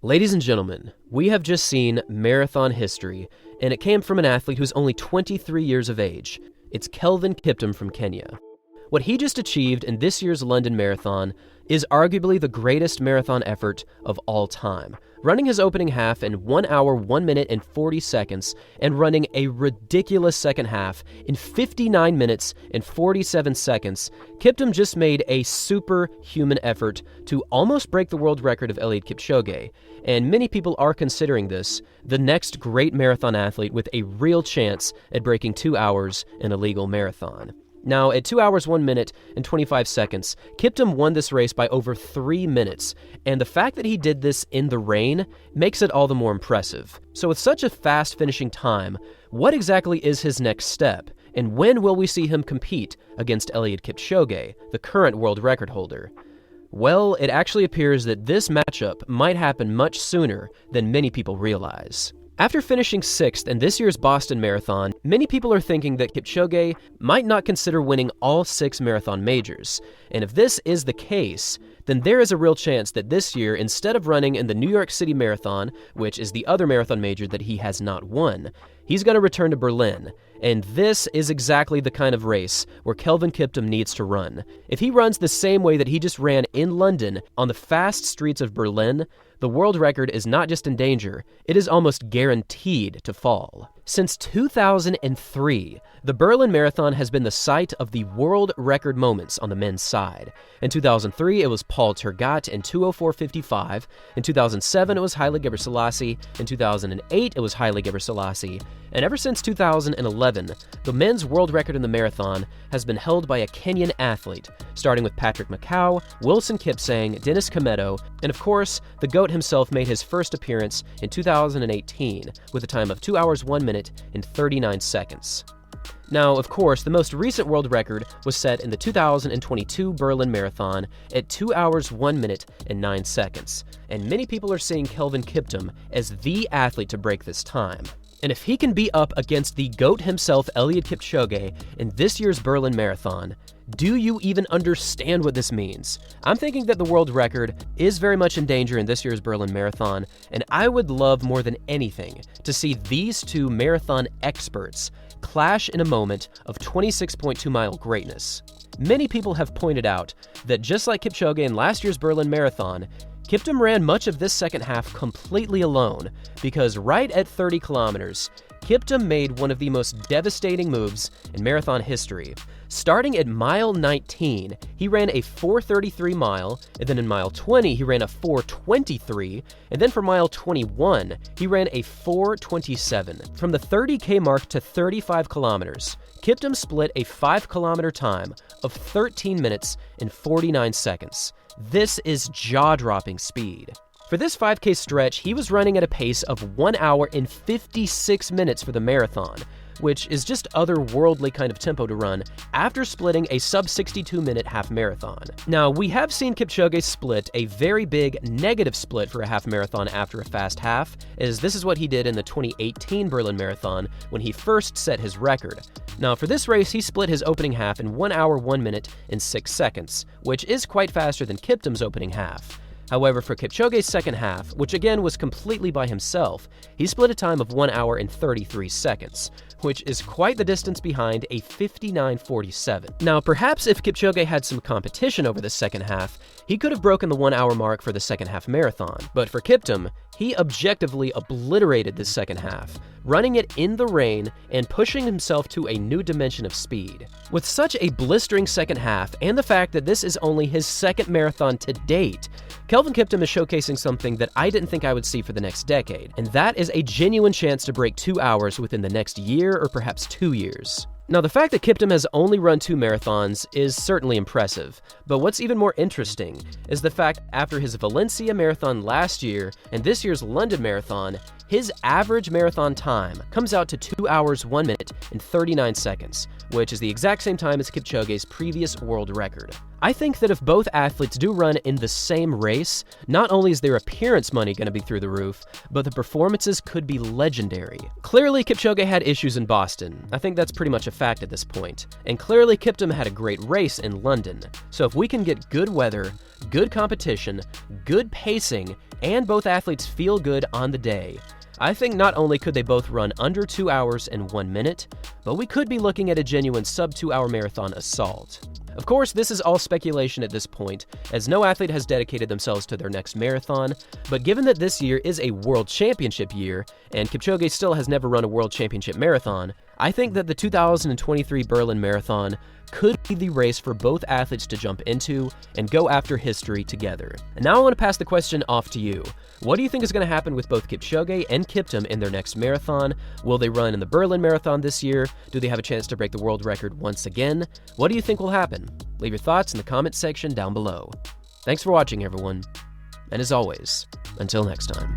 Ladies and gentlemen, we have just seen marathon history, and it came from an athlete who's only 23 years of age. It's Kelvin Kiptum from Kenya. What he just achieved in this year's London Marathon is arguably the greatest marathon effort of all time. Running his opening half in 1 hour, 1 minute, and 40 seconds, and running a ridiculous second half in 59 minutes and 47 seconds, Kiptum just made a superhuman effort to almost break the world record of Eliud Kipchoge, and many people are considering this the next great marathon athlete with a real chance at breaking 2 hours in a legal marathon. Now, at 2 hours, 1 minute, and 25 seconds, Kiptum won this race by over 3 minutes, and the fact that he did this in the rain makes it all the more impressive. So with such a fast finishing time, what exactly is his next step, and when will we see him compete against Eliud Kipchoge, the current world record holder? Well, it actually appears that this matchup might happen much sooner than many people realize. After finishing 6th in this year's Boston Marathon, many people are thinking that Kipchoge might not consider winning all 6 marathon majors. And if this is the case, then there is a real chance that this year, instead of running in the New York City Marathon, which is the other marathon major that he has not won, he's going to return to Berlin. And this is exactly the kind of race where Kelvin Kiptum needs to run. If he runs the same way that he just ran in London on the fast streets of Berlin, the world record is not just in danger, it is almost guaranteed to fall. Since 2003, the Berlin Marathon has been the site of the world record moments on the men's side. In 2003, it was Paul Tergat in 2:04:55. In 2007, it was Haile Gebrselassie. In 2008, it was Haile Gebrselassie. And ever since 2011, the men's world record in the marathon has been held by a Kenyan athlete, starting with Patrick Makau, Wilson Kipsang, Dennis Kimetto, and of course, the GOAT himself made his first appearance in 2018 with a time of 2 hours, 1 minute, and 39 seconds. Now, of course, the most recent world record was set in the 2022 Berlin Marathon at 2 hours, 1 minute, and 9 seconds. And many people are seeing Kelvin Kiptum as the athlete to break this time. And if he can be up against the GOAT himself, Eliud Kipchoge, in this year's Berlin Marathon, do you even understand what this means? I'm thinking that the world record is very much in danger in this year's Berlin Marathon, and I would love more than anything to see these two marathon experts clash in a moment of 26.2-mile greatness. Many people have pointed out that just like Kipchoge in last year's Berlin Marathon, Kiptum ran much of this second half completely alone, because right at 30 kilometers, Kiptum made one of the most devastating moves in marathon history. Starting at mile 19, he ran a 4:33 mile, and then in mile 20, he ran a 4:23, and then for mile 21, he ran a 4:27. From the 30K mark to 35 kilometers, Kiptum split a 5-kilometer time of 13 minutes and 49 seconds. This is jaw-dropping speed. For this 5K stretch, he was running at a pace of 1 hour and 56 minutes for the marathon, which is just otherworldly kind of tempo to run after splitting a sub-62-minute half marathon. Now, we have seen Kipchoge split a very big negative split for a half marathon after a fast half, as this is what he did in the 2018 Berlin Marathon when he first set his record. Now, for this race, he split his opening half in 1 hour, 1 minute, and 6 seconds, which is quite faster than Kiptum's opening half. However, for Kipchoge's second half, which again was completely by himself, he split a time of 1 hour and 33 seconds, which is quite the distance behind a 59:47. Now, perhaps if Kipchoge had some competition over the second half, he could have broken the 1 hour mark for the second half marathon. But for Kiptum, he objectively obliterated this second half, running it in the rain and pushing himself to a new dimension of speed. With such a blistering second half, and the fact that this is only his second marathon to date, Kelvin Kiptum is showcasing something that I didn't think I would see for the next decade, and that is a genuine chance to break 2 hours within the next year or perhaps 2 years. Now, the fact that Kiptum has only run 2 marathons is certainly impressive, but what's even more interesting is the fact after his Valencia Marathon last year and this year's London Marathon, his average marathon time comes out to 2 hours, 1 minute, and 39 seconds, which is the exact same time as Kipchoge's previous world record. I think that if both athletes do run in the same race, not only is their appearance money going to be through the roof, but the performances could be legendary. Clearly, Kipchoge had issues in Boston. I think that's pretty much a fact at this point. And clearly, Kiptum had a great race in London. So if we can get good weather, good competition, good pacing, and both athletes feel good on the day. I think not only could they both run under 2 hours and 1 minute, but we could be looking at a genuine sub-2-hour marathon assault. Of course, this is all speculation at this point, as no athlete has dedicated themselves to their next marathon, but given that this year is a World Championship year, and Kipchoge still has never run a World Championship marathon, I think that the 2023 Berlin Marathon could be the race for both athletes to jump into and go after history together. And now I want to pass the question off to you. What do you think is going to happen with both Kipchoge and Kiptum in their next marathon? Will they run in the Berlin Marathon this year? Do they have a chance to break the world record once again? What do you think will happen? Leave your thoughts in the comments section down below. Thanks for watching, everyone. And as always, until next time.